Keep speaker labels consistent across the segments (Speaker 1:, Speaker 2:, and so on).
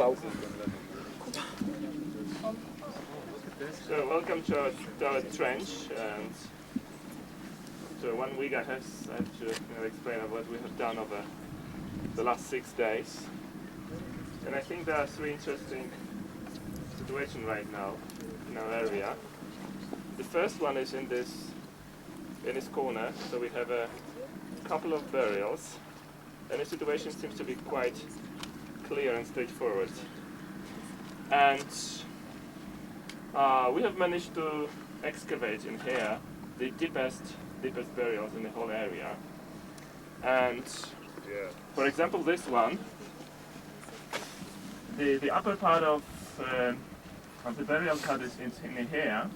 Speaker 1: So welcome to our trench, and so 1 week I have to explain what we have done over the last 6 days. And I think there are 3 interesting situations right now in our area. The first one is in this corner, so we have a couple of burials, and the situation seems to be quite clear and straightforward. And we have managed to excavate in here the deepest burials in the whole area. And for example, this one, the upper part of the burial cut is in here,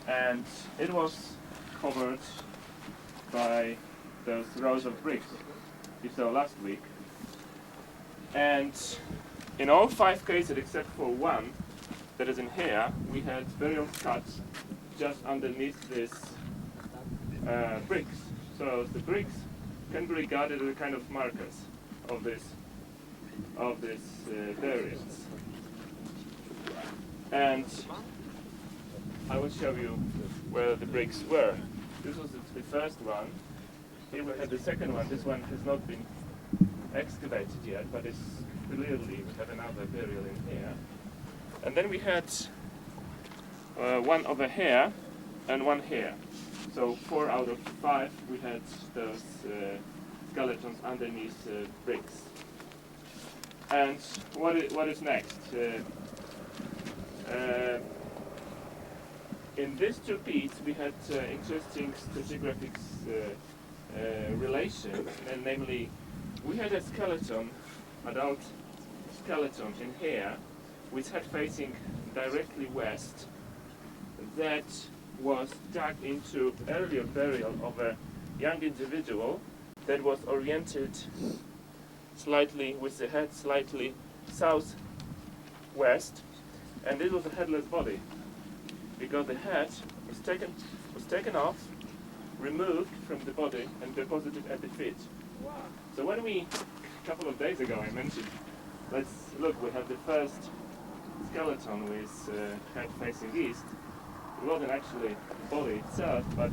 Speaker 1: and it was covered by those rows of bricks you saw last week. And in all 5 cases except for one that is in here, we had burial cuts just underneath these bricks. So the bricks can be regarded as a kind of markers of this burials. And I will show you where the bricks were. This was the first one. Here we have the second one. This one has not been excavated yet, but it's clearly, we have another burial in here. And then we had one over here and one here. So 4 out of 5 we had those skeletons underneath bricks. And what is next? In these 2 pits we had interesting stratigraphic relation, and namely we had a skeleton, adult skeleton in here, with head facing directly west, that was dug into earlier burial of a young individual that was oriented slightly, with the head slightly southwest, and this was a headless body, because the head was taken off, removed from the body, and deposited at the feet. Wow. So when a couple of days ago I mentioned, let's look, we have the first skeleton with head facing east. It wasn't actually the body itself, but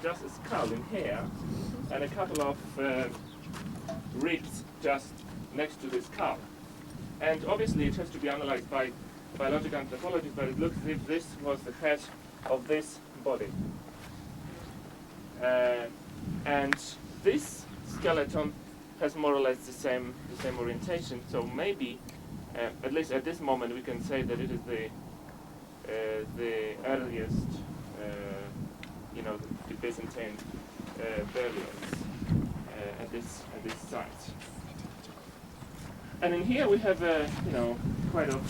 Speaker 1: just a skull in here, and a couple of ribs just next to the skull. And obviously it has to be analyzed by biological anthropologists, but it looks as if this was the head of this body. And this skeleton has more or less the same orientation. So maybe, at least at this moment, we can say that it is the earliest, the Byzantine burials at this site. And in here we have a quite of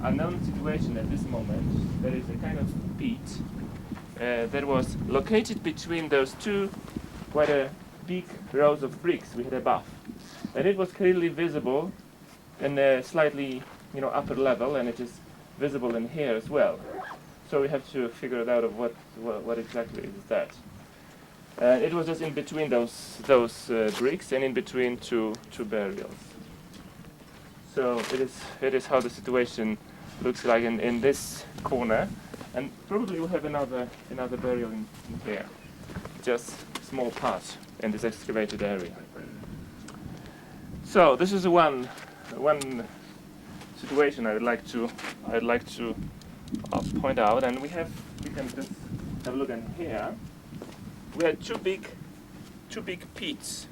Speaker 1: unknown situation at this moment. There is a kind of pit that was located between those 2 quite a big rows of bricks we had above, and it was clearly visible in a slightly upper level, and it is visible in here as well. So we have to figure it out of what exactly is that. It was just in between those bricks and in between two burials. So it is how the situation looks like in this corner, and probably we'll have another burial in here, just a small part in this excavated area. So this is one situation I'd like to point out, and we can just have a look in here. We had two big pits,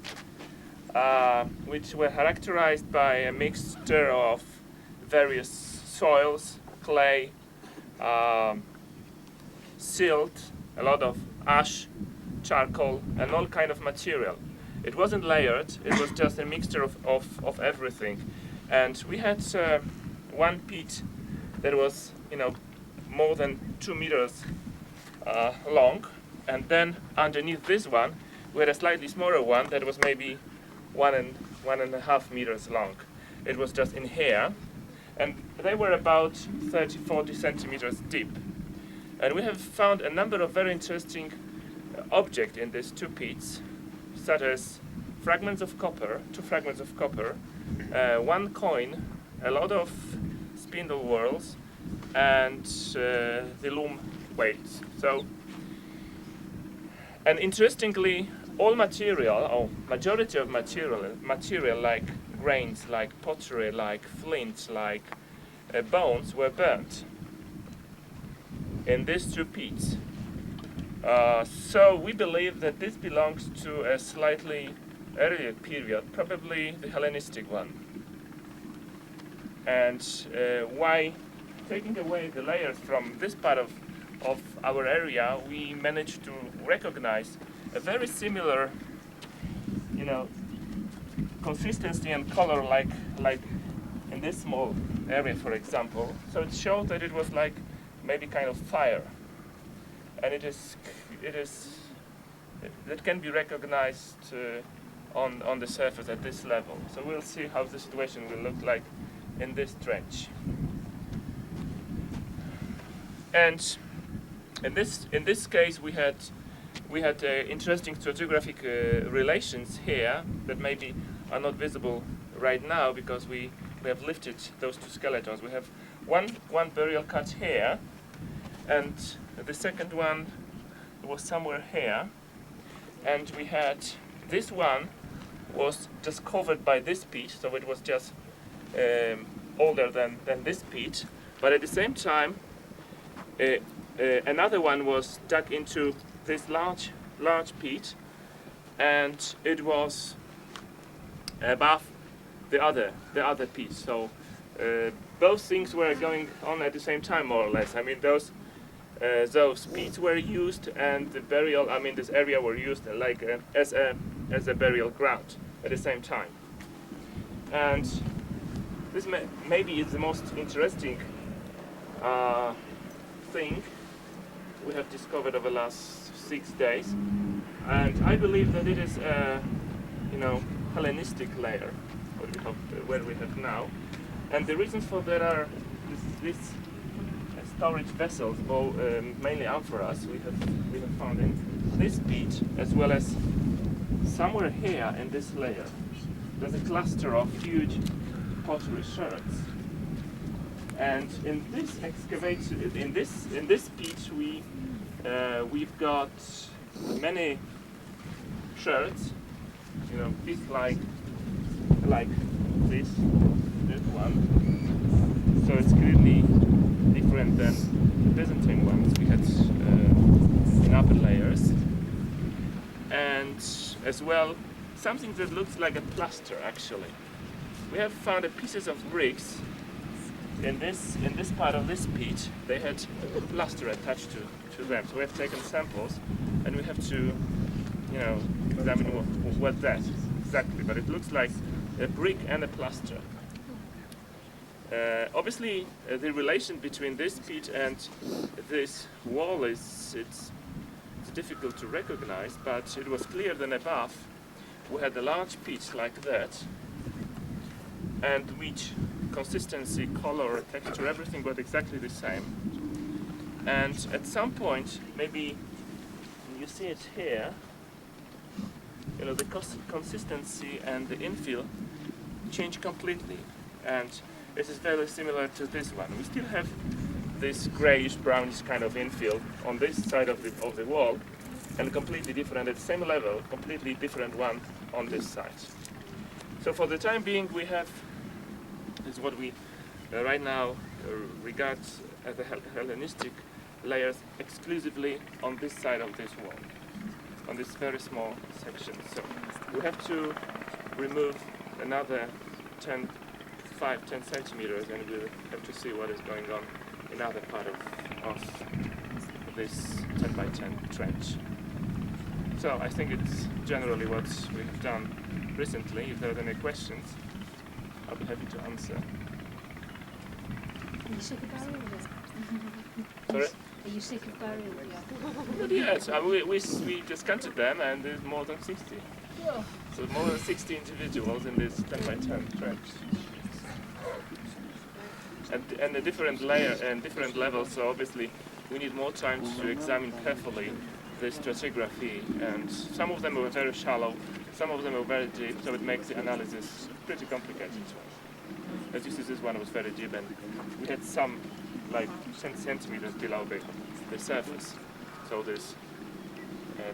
Speaker 1: which were characterized by a mixture of various soils, clay, silt, a lot of ash, charcoal, and all kind of material. It wasn't layered, it was just a mixture of everything. And we had one pit that was, more than 2 meters long, and then underneath this one we had a slightly smaller one that was maybe 1.5 meters long. It was just in here, and they were about 30-40 centimeters deep. And we have found a number of very interesting objects in these 2 pits, such as fragments of copper, 2 fragments of copper, 1 coin a lot of spindle whorls and the loom weights. So, and interestingly, all material, or majority of material like grains, like pottery, like flint, like bones, were burnt in these two pits. So we believe that this belongs to a slightly earlier period, probably the Hellenistic one. And why taking away the layers from this part of our area, we managed to recognize a very similar, you know, consistency and color like in this small area, for example. So it showed that it was like maybe kind of fire, and it can be recognized on the surface at this level. So we'll see how the situation will look like in this trench. And in this case, we had interesting stratigraphic relations here that maybe are not visible right now because we have lifted those two skeletons. We have one burial cut here, and the second one was somewhere here, and we had this one was just covered by this pit, so it was just older than this pit, but at the same time another one was dug into this large pit, and it was above the other pit. So both things were going on at the same time, more or less. I mean, those pits were used, and the burial, I mean, this area were used like as a burial ground at the same time. And this maybe is the most interesting thing we have discovered over the last 6 days, and I believe that it is a, Hellenistic layer what we have now, and the reasons for that are these storage vessels, mainly amphoras we have found in this pit, as well as somewhere here in this layer. There's a cluster of huge pottery sherds. And in this excavation, in this pit, we've got many sherds, bits like this one. So it's clearly different than the Byzantine ones we had in upper layers, and as well something that looks like a plaster. Actually, we have found pieces of bricks. In this part of this pit, they had plaster attached to them. So we have taken samples, and we have to, examine what that exactly. But it looks like a brick and a plaster. Obviously, the relation between this pit and this wall it's difficult to recognize. But it was clear that above we had a large pit like that, and which consistency, color, texture, everything was exactly the same. And at some point, maybe you see it here, the consistency and the infill change completely. And this is very similar to this one. We still have this grayish, brownish kind of infill on this side of the wall, and completely different at the same level, completely different one on this side. So for the time being, we have is what we right now regard as the Hellenistic layers exclusively on this side of this wall, on this very small section. So we have to remove another 10 centimeters, and we'll have to see what is going on in other part of this 10 by 10 trench. So I think it's generally what we have done recently. If there are any questions, I'll be happy to answer.
Speaker 2: Are you sick of burial yet?
Speaker 1: Sorry?
Speaker 2: Are you sick of burial yet?
Speaker 1: But yes, we just counted them, and there's more than 60.
Speaker 2: Yeah.
Speaker 1: So more than 60 individuals in this 10 by 10 trench. And a different layer and different levels, so obviously we need more time to examine carefully the stratigraphy, and some of them were very shallow, some of them were very deep, so it makes the analysis pretty complicated. As you see, this one was very deep, and we had some like 10 centimeters below the surface. So there's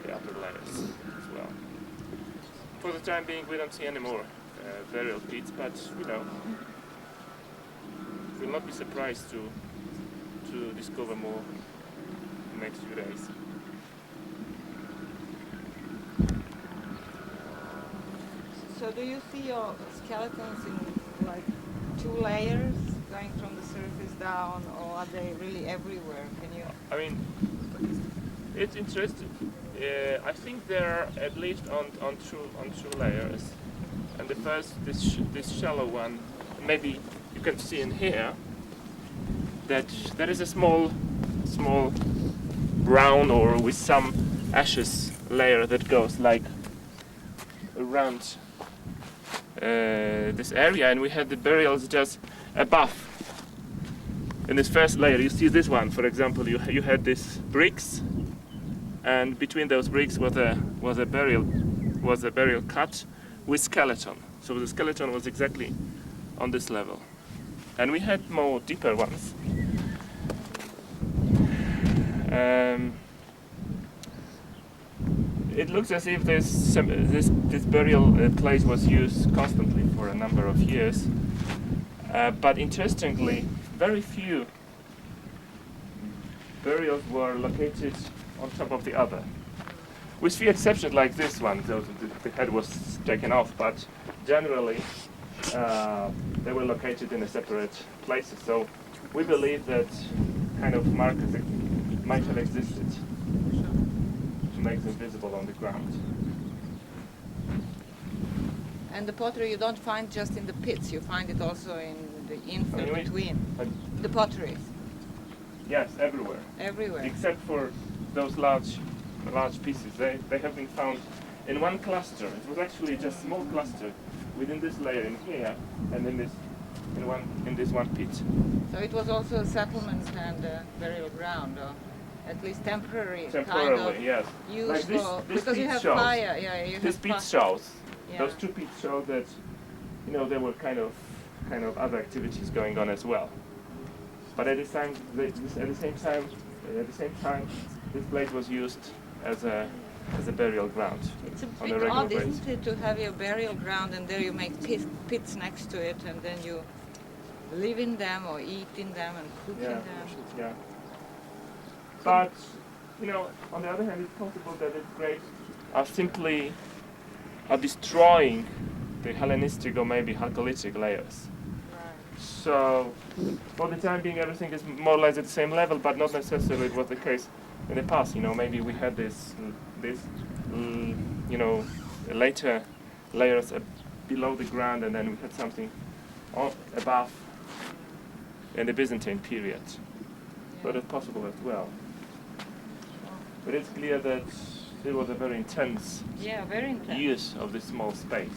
Speaker 1: the upper layers as well. For the time being, we don't see any more burial pits, but we'll not be surprised to discover more in the next few days.
Speaker 3: So do you see your skeletons in like 2 layers going from the surface down, or are they really everywhere? Can you?
Speaker 1: I mean, it's interesting. I think they're at least on two layers, and the first, this shallow one, maybe you can see in here that there is a small brown or with some ashes layer that goes like around this area, and we had the burials just above. In this first layer, you see this one, for example, you had these bricks, and between those bricks was a burial cut with skeleton. So the skeleton was exactly on this level, and we had more deeper ones. It looks as if this burial place was used constantly for a number of years, but interestingly, very few burials were located on top of the other. With few exceptions like this one, the head was taken off, but generally they were located in a separate places. So we believe that kind of markers might have existed to make them visible on the ground.
Speaker 3: And the pottery you don't find just in the pits, you find it also in the infill between. The pottery.
Speaker 1: Yes, everywhere.
Speaker 3: Everywhere.
Speaker 1: Except for those large pieces. They have been found in one cluster. It was actually just a small cluster within this layer in here, and in this one pit.
Speaker 3: So it was also a settlement and a burial ground, or at least temporarily,
Speaker 1: yes.
Speaker 3: Used
Speaker 1: like this
Speaker 3: because you have
Speaker 1: shows,
Speaker 3: fire. Yeah, you
Speaker 1: this
Speaker 3: have
Speaker 1: pit shows.
Speaker 3: Yeah.
Speaker 1: Those two pits show that there were kind of other activities going on as well. But at the same time, this place was used as a burial ground.
Speaker 3: It's a
Speaker 1: on
Speaker 3: bit
Speaker 1: a regular
Speaker 3: odd,
Speaker 1: basis.
Speaker 3: isn't it, to have your burial ground and there you make pits next to it, and then you live in them or eat in them and cook in them.
Speaker 1: Yeah. But on the other hand, it's possible that these graves are destroying the Hellenistic or maybe Chalcolithic layers. So, for the time being, everything is more or less at the same level, but not necessarily it was the case in the past. Maybe we had this later layers below the ground, and then we had something above in the Byzantine period. So that's possible as well. But it's clear that it was a very intense use of this small space.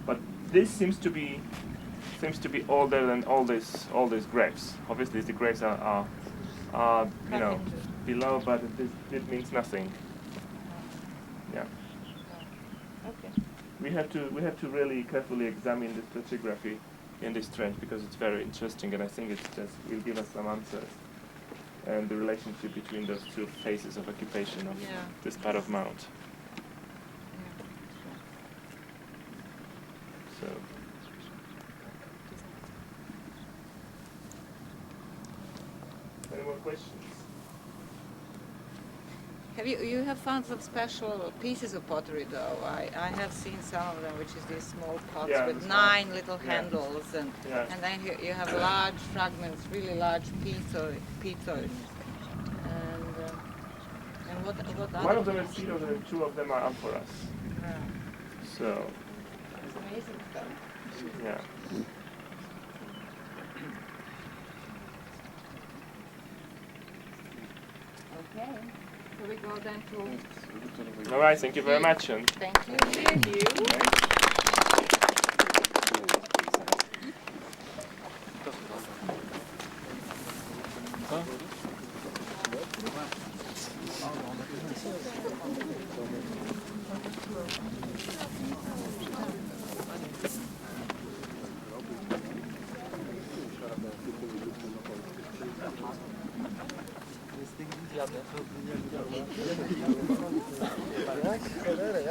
Speaker 1: But this seems to be older than all these graves. Obviously, the graves are below, but it means nothing. Yeah.
Speaker 3: Okay.
Speaker 1: We have to really carefully examine the stratigraphy in this trench because it's very interesting, and I think it just will give us some answers and the relationship between those two phases of occupation of this part of Mount. So. Any more questions?
Speaker 3: You have found some special pieces of pottery though. I have seen some of them, which is these small pots with 9 little handles, and then you have large fragments, really large pitoid. And what other?
Speaker 1: One of them is ceros and 2 of them are amphoras.
Speaker 3: Yeah.
Speaker 1: So.
Speaker 3: It's amazing stuff.
Speaker 1: Yeah.
Speaker 3: Okay. So we go then to.
Speaker 1: All right. Thank you very much. And
Speaker 3: thank you. Thank you.
Speaker 2: What's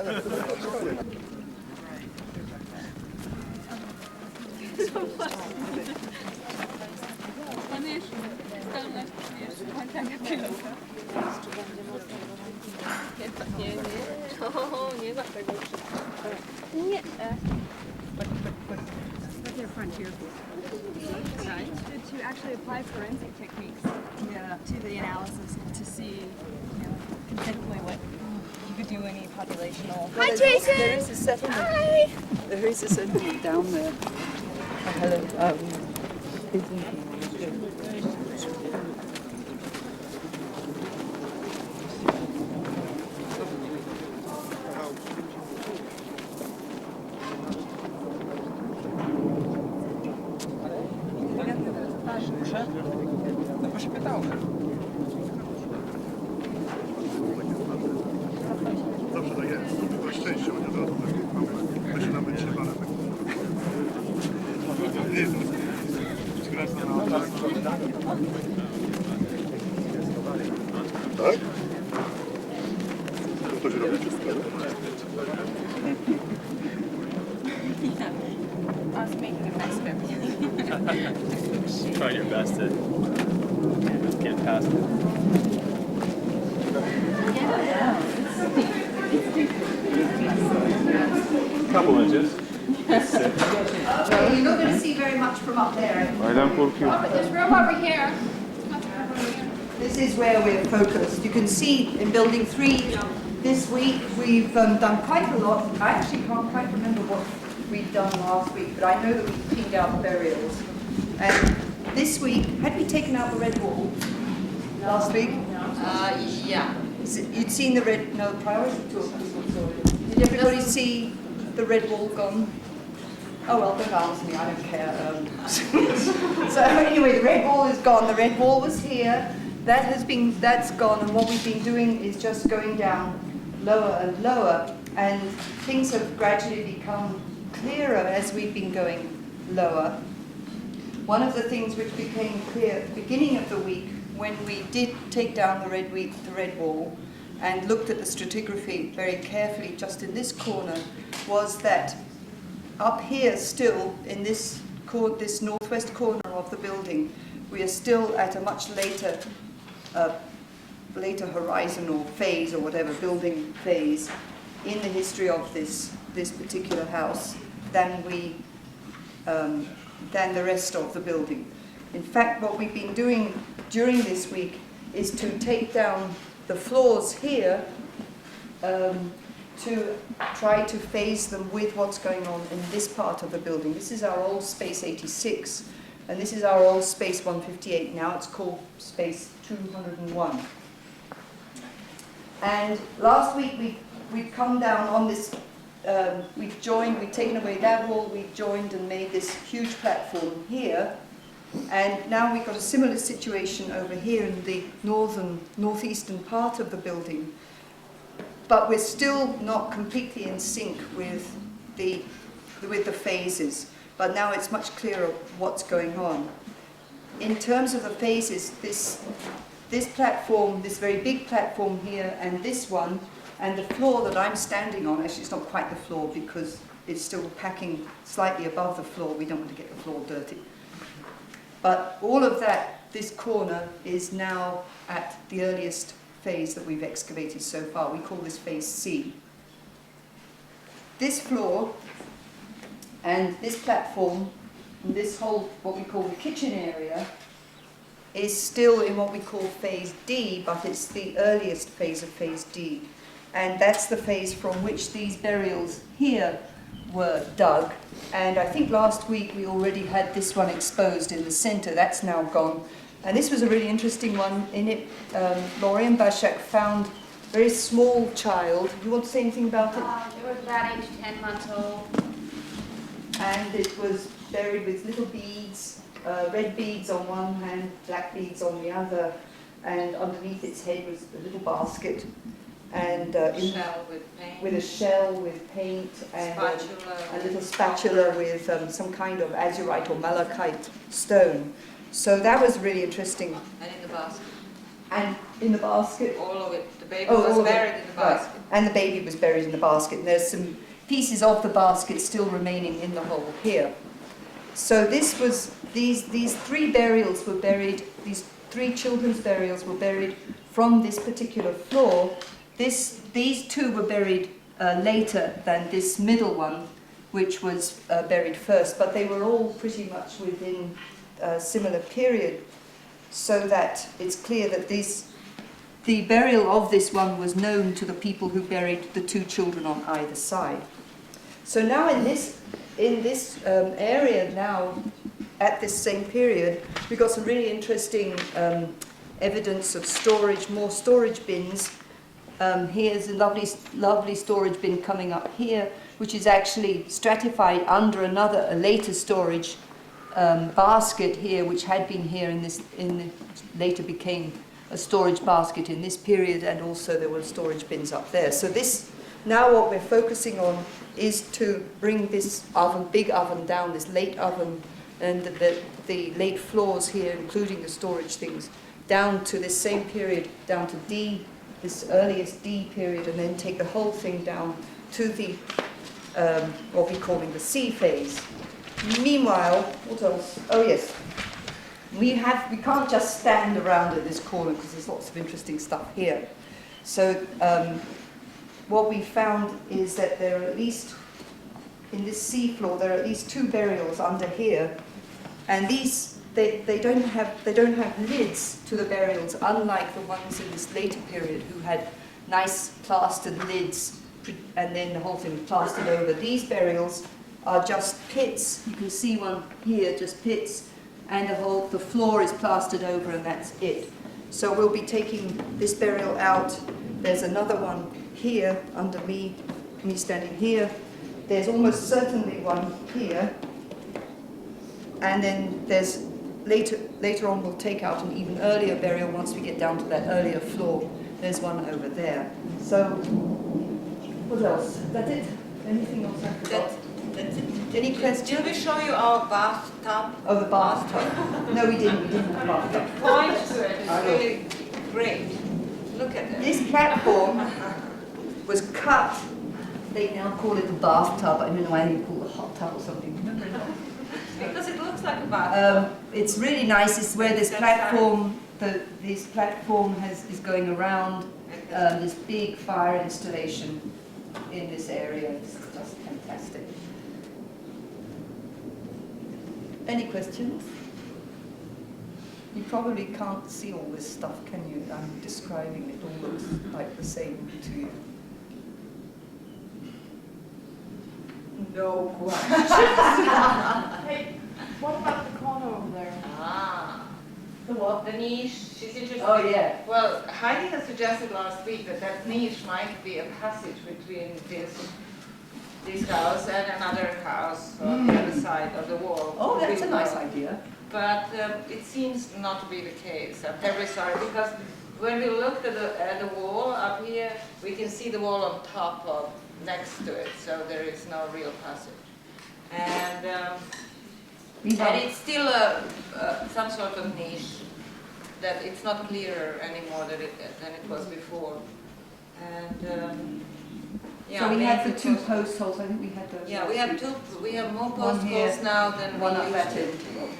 Speaker 2: your frontier to actually apply forensic techniques to the analysis to see conceptually what you could do any populational.
Speaker 3: Hi, Jason! There is a settlement. Hi! There is a settlement down there. Hello.
Speaker 4: Zawsze tak jest. To szczęście, bo nie od razu tak zaczyna być trzeba. Tak? To się robi wszystko.
Speaker 2: Us making a mess of everything.
Speaker 5: Trying your best to get past it.
Speaker 1: Couple inches.
Speaker 6: You're not going to see very much from up there.
Speaker 1: Aynen korkuyorum.
Speaker 6: But there's room over here. This is where we're focused. You can see in building 3 this week we've done quite a lot. I actually can't quite remember what we'd done last week, but I know that we cleaned out the burials. And this week, had we taken out the red wall last week?
Speaker 3: Yeah.
Speaker 6: You'd seen the red, no, priority tour people saw it. Did everybody see the red wall gone? Oh well, don't answer me, I don't care. So anyway, the red wall is gone. The red wall was here. That's gone, and what we've been doing is just going down lower and lower, and things have gradually become clearer as we've been going lower. One of the things which became clear at the beginning of the week, when we did take down the red wall and looked at the stratigraphy very carefully just in this corner, was that up here still in this northwest corner of the building, we are still at a much later horizon or phase or whatever, building phase in the history of this particular house than the rest of the building. In fact, what we've been doing during this week is to take down the floors here to try to phase them with what's going on in this part of the building. This is our old space 86, and this is our old space 158. Now it's called space 201. And last week we'd come down on this, we've taken away that wall, we've joined and made this huge platform here. And now we've got a similar situation over here in the northeastern part of the building. But we're still not completely in sync with the phases. But now it's much clearer what's going on. In terms of the phases, this platform, this very big platform here, and this one, and the floor that I'm standing on, actually it's not quite the floor because it's still packing slightly above the floor. We don't want to get the floor dirty. But all of that, this corner, is now at the earliest phase that we've excavated so far. We call this phase C. This floor and this platform and this whole, what we call the kitchen area, is still in what we call phase D, but it's the earliest phase of phase D. And that's the phase from which these burials here were dug. And I think last week we already had this one exposed in the center. That's now gone. And this was a really interesting one. In it, Laurie and Başak found a very small child. You want to say anything about it?
Speaker 2: It was about 8 to 10 months old.
Speaker 6: And it was buried with little beads, red beads on one hand, black beads on the other, and underneath its head was a little basket. And with a shell with paint and a little spatula with some kind of azurite or malachite stone. So that was really interesting.
Speaker 3: And in the basket.
Speaker 6: And in the basket?
Speaker 3: All of it. The baby
Speaker 6: Oh,
Speaker 3: was
Speaker 6: all of it.
Speaker 3: buried in the basket.
Speaker 6: Right. And the baby was buried in the basket. And there's some pieces of the basket still remaining in the hole here. So this was, these three burials were buried, these three children's burials were buried from this particular floor. These two were buried later than this middle one, which was buried first, but they were all pretty much within a similar period, so that it's clear that the burial of this one was known to the people who buried the two children on either side. So now in this area now, at this same period, we got some really interesting evidence of storage, more storage bins. Here's a lovely storage bin coming up here, which is actually stratified under a later storage basket here, which had been here later became a storage basket in this period, and also there were storage bins up there. So this, now what we're focusing on is to bring this oven, big oven down, this late oven, and the late floors here, including the storage things, down to this same period, down to D, this earliest D period, and then take the whole thing down to the, what we're calling the C phase. Meanwhile, what else? Oh yes, we can't just stand around at this corner because there's lots of interesting stuff here. So what we found is that there are at least, in this C floor, there are at least two burials under here, and these, they don't have lids to the burials, unlike the ones in this later period who had nice plastered lids, and then the whole thing plastered over. These burials are just pits. You can see one here, just pits, and the floor is plastered over, and that's it. So we'll be taking this burial out. There's another one here under me standing here. There's almost certainly one here, and then there's later on we'll take out an even earlier burial once we get down to that earlier floor. There's one over there. So what else? That's it? Anything else I forgot? That's it. Any questions?
Speaker 3: Did we show you our bathtub?
Speaker 6: Oh, the bathtub. No, we didn't. We didn't have a bathtub.
Speaker 3: Point to it. It's really great. Look at it.
Speaker 6: This platform was cut. They now call it the bathtub. I don't know why they call it a hot tub or something.
Speaker 3: Because it looks like a bathtub.
Speaker 6: It's really nice. It's where this platform, this platform is going around this big fire installation in this area. It's just fantastic. Any questions? You probably can't see all this stuff, can you? I'm describing it. All looks like the same to you. No questions.
Speaker 7: Hey, what about the corner over there?
Speaker 3: Ah.
Speaker 7: The what?
Speaker 3: The niche. She's interested.
Speaker 6: Oh, yeah.
Speaker 3: Well, Heidi has suggested last week that niche might be a passage between this house and another house on the other side of the wall.
Speaker 6: Oh, that's a nice idea.
Speaker 3: But it seems not to be the case. I'm very sorry, because when we looked at the wall up here, we can see the wall on top of, next to it, so there is no real passage. And it's still some sort of niche that it's not clearer anymore than it was before. And yeah,
Speaker 6: so we have the two post holes. I think we had those.
Speaker 3: Yeah, we have two. We have more
Speaker 6: One
Speaker 3: post
Speaker 6: here,
Speaker 3: holes now than
Speaker 6: one
Speaker 3: we
Speaker 6: up
Speaker 3: used
Speaker 6: that
Speaker 3: to.
Speaker 6: end.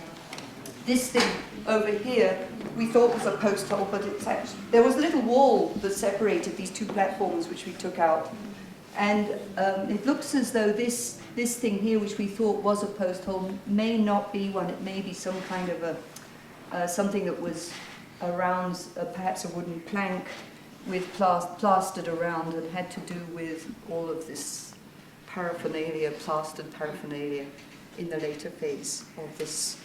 Speaker 6: This thing over here, we thought was a post hole, but it's actually, there was a little wall that separated these two platforms, which we took out. And it looks as though this thing here, which we thought was a post hole, may not be one. It may be some kind of something that was around, perhaps a wooden plank with plastered around, and had to do with all of this paraphernalia, plastered paraphernalia, in the later phase of this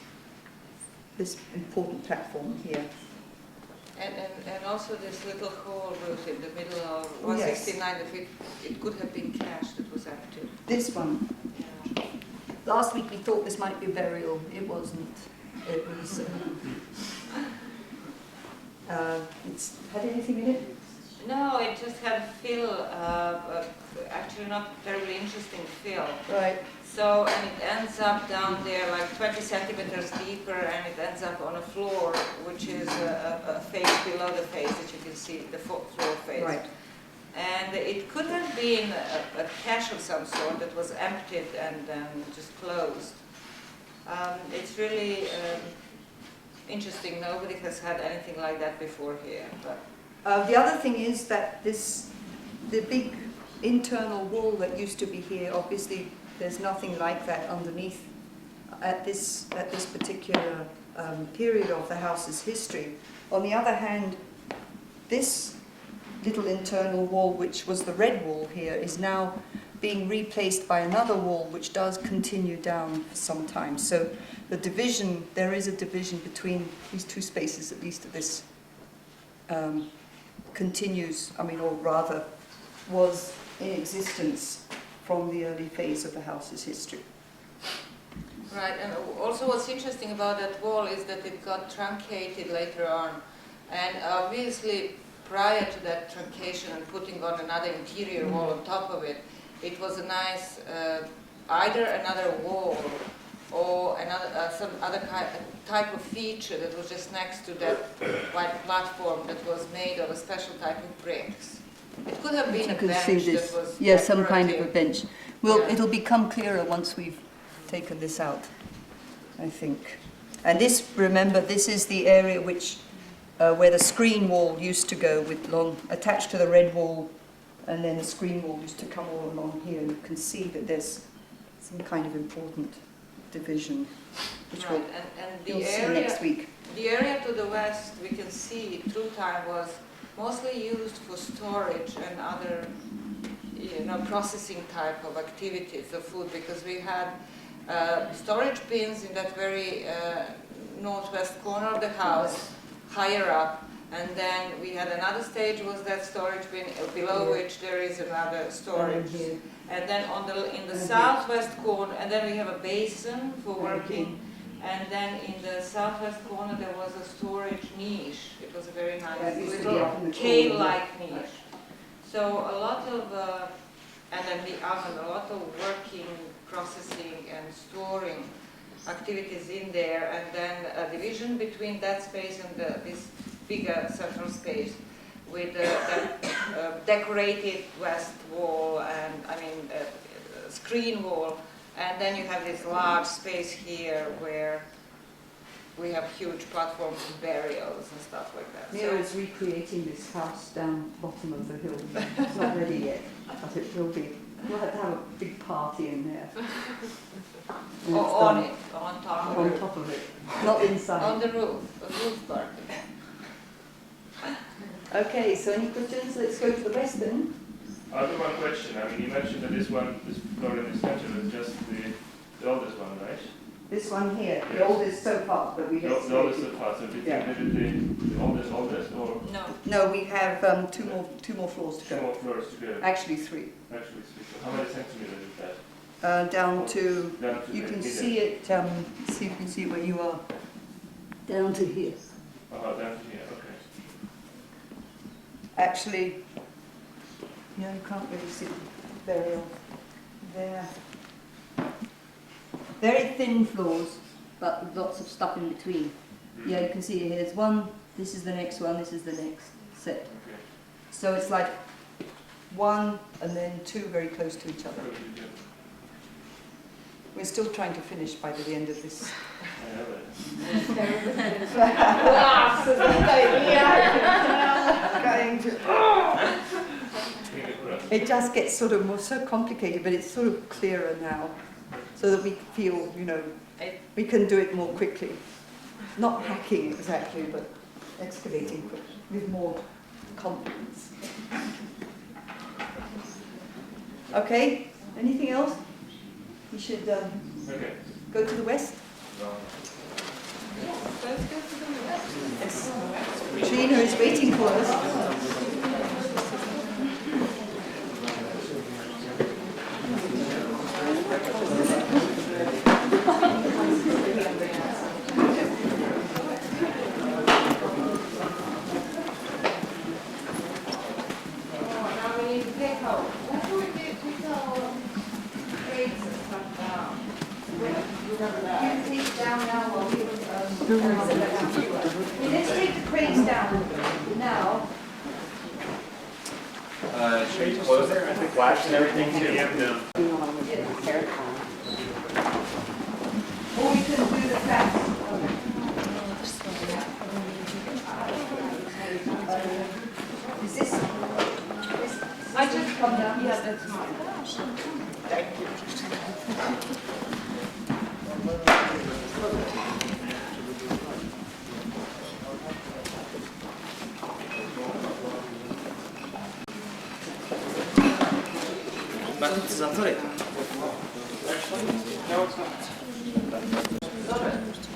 Speaker 6: important platform here.
Speaker 3: And also this little hole, Ruth, in the middle of
Speaker 6: Oh, yes.
Speaker 3: 169, it could have been cached, it was empty.
Speaker 6: This one.
Speaker 3: Yeah.
Speaker 6: Last week we thought this might be a burial. It wasn't. It was. It's had anything in it?
Speaker 3: No, it just had fill, actually not terribly interesting fill.
Speaker 6: Right.
Speaker 3: So, and it ends up down there like 20 centimeters deeper, and it ends up on a floor, which is a face below the face that you can see, the floor face.
Speaker 6: Right.
Speaker 3: And it could have been a cache of some sort that was emptied and then just closed. It's really interesting. Nobody has had anything like that before here. But
Speaker 6: the other thing is that the big internal wall that used to be here, obviously there's nothing like that underneath at this particular period of the house's history. On the other hand, this little internal wall, which was the red wall here, is now being replaced by another wall which does continue down for some time. So the division, there is a division between these two spaces, at least at this continues, I mean, or rather was in existence from the early phase of the house's history.
Speaker 3: right, and also what's interesting about that wall is that it got truncated later on, and obviously prior to that truncation and putting on another interior wall on top of it, it was a nice, either another wall or another, some other type of feature that was just next to that white platform that was made of a special type of bricks. It could have been a bench that was
Speaker 6: yes, some kind of a
Speaker 3: decorative.
Speaker 6: bench. Well, it'll become clearer once we've taken this out, I think. And this, remember, this is the area which where the screen wall used to go with attached to the red wall, and then the screen wall used to come all along here. You can see that there's some kind of important division, which
Speaker 3: Right, and
Speaker 6: we'll
Speaker 3: the
Speaker 6: see
Speaker 3: area,
Speaker 6: next week.
Speaker 3: the area to the west, we can see through time was mostly used for storage and other, processing type of activities of food, because we had storage bins in that very northwest corner of the house, higher up, and then we had another stage was that storage bin below which there is another storage. And then in the southwest corner, and then we have a basin for working, and then in the southwest corner there was a storage niche. It was a very nice little cave-like niche. So a lot of, and then the oven, a lot of working, processing and storing activities in there, and then a division between that space and this bigger central space with that decorated west wall and, screen wall, and then you have this large space here where we have huge platforms and burials and stuff like that.
Speaker 6: Mira is recreating this house down bottom of the hill. It's not ready yet, but it will be. We'll have to have a big party in there.
Speaker 3: On it, on top of it.
Speaker 6: On top of it, not inside.
Speaker 3: On the roof, a roof party.
Speaker 6: Okay, so any questions? Let's go to the west then.
Speaker 1: I have one question. You mentioned that this floor in the center is just the oldest one, right?
Speaker 6: This one here, the oldest so far, but we have
Speaker 1: The oldest so far. So do you think that is the oldest, or
Speaker 3: No.
Speaker 6: No, we have two more floors to
Speaker 1: two
Speaker 6: go.
Speaker 1: more floors to go?
Speaker 6: Actually, three.
Speaker 1: Actually, so how many centimeters is that?
Speaker 6: Down to.
Speaker 1: Down to
Speaker 6: You
Speaker 1: the
Speaker 6: can
Speaker 1: middle.
Speaker 6: see it. See if you can see where you are. Down to here.
Speaker 1: Down to here. Okay.
Speaker 6: Actually, you can't really see very well. There. Very thin floors, but with lots of stuff in between. Yeah, you can see it. Here's one. This is the next one. This is the next set.
Speaker 1: Okay.
Speaker 6: So it's like one and then two very close to each other. We're still trying to finish by the end of this.
Speaker 1: I know that.
Speaker 6: It just gets sort of so complicated, but it's sort of clearer now, so that we feel, we can do it more quickly. Not hacking exactly, but excavating with more confidence. Okay, anything else? We should
Speaker 1: Okay.
Speaker 6: go to the west.
Speaker 3: Let's go to the west.
Speaker 6: Yes. Trina is waiting for us. Let's take the cranes down now.
Speaker 5: Should we close it with the flash and everything too?
Speaker 6: Or we can do the fast. Is this? I just come down.
Speaker 7: Yeah, that's mine.
Speaker 6: Thank you.
Speaker 5: Zatorek.
Speaker 1: No, it's not.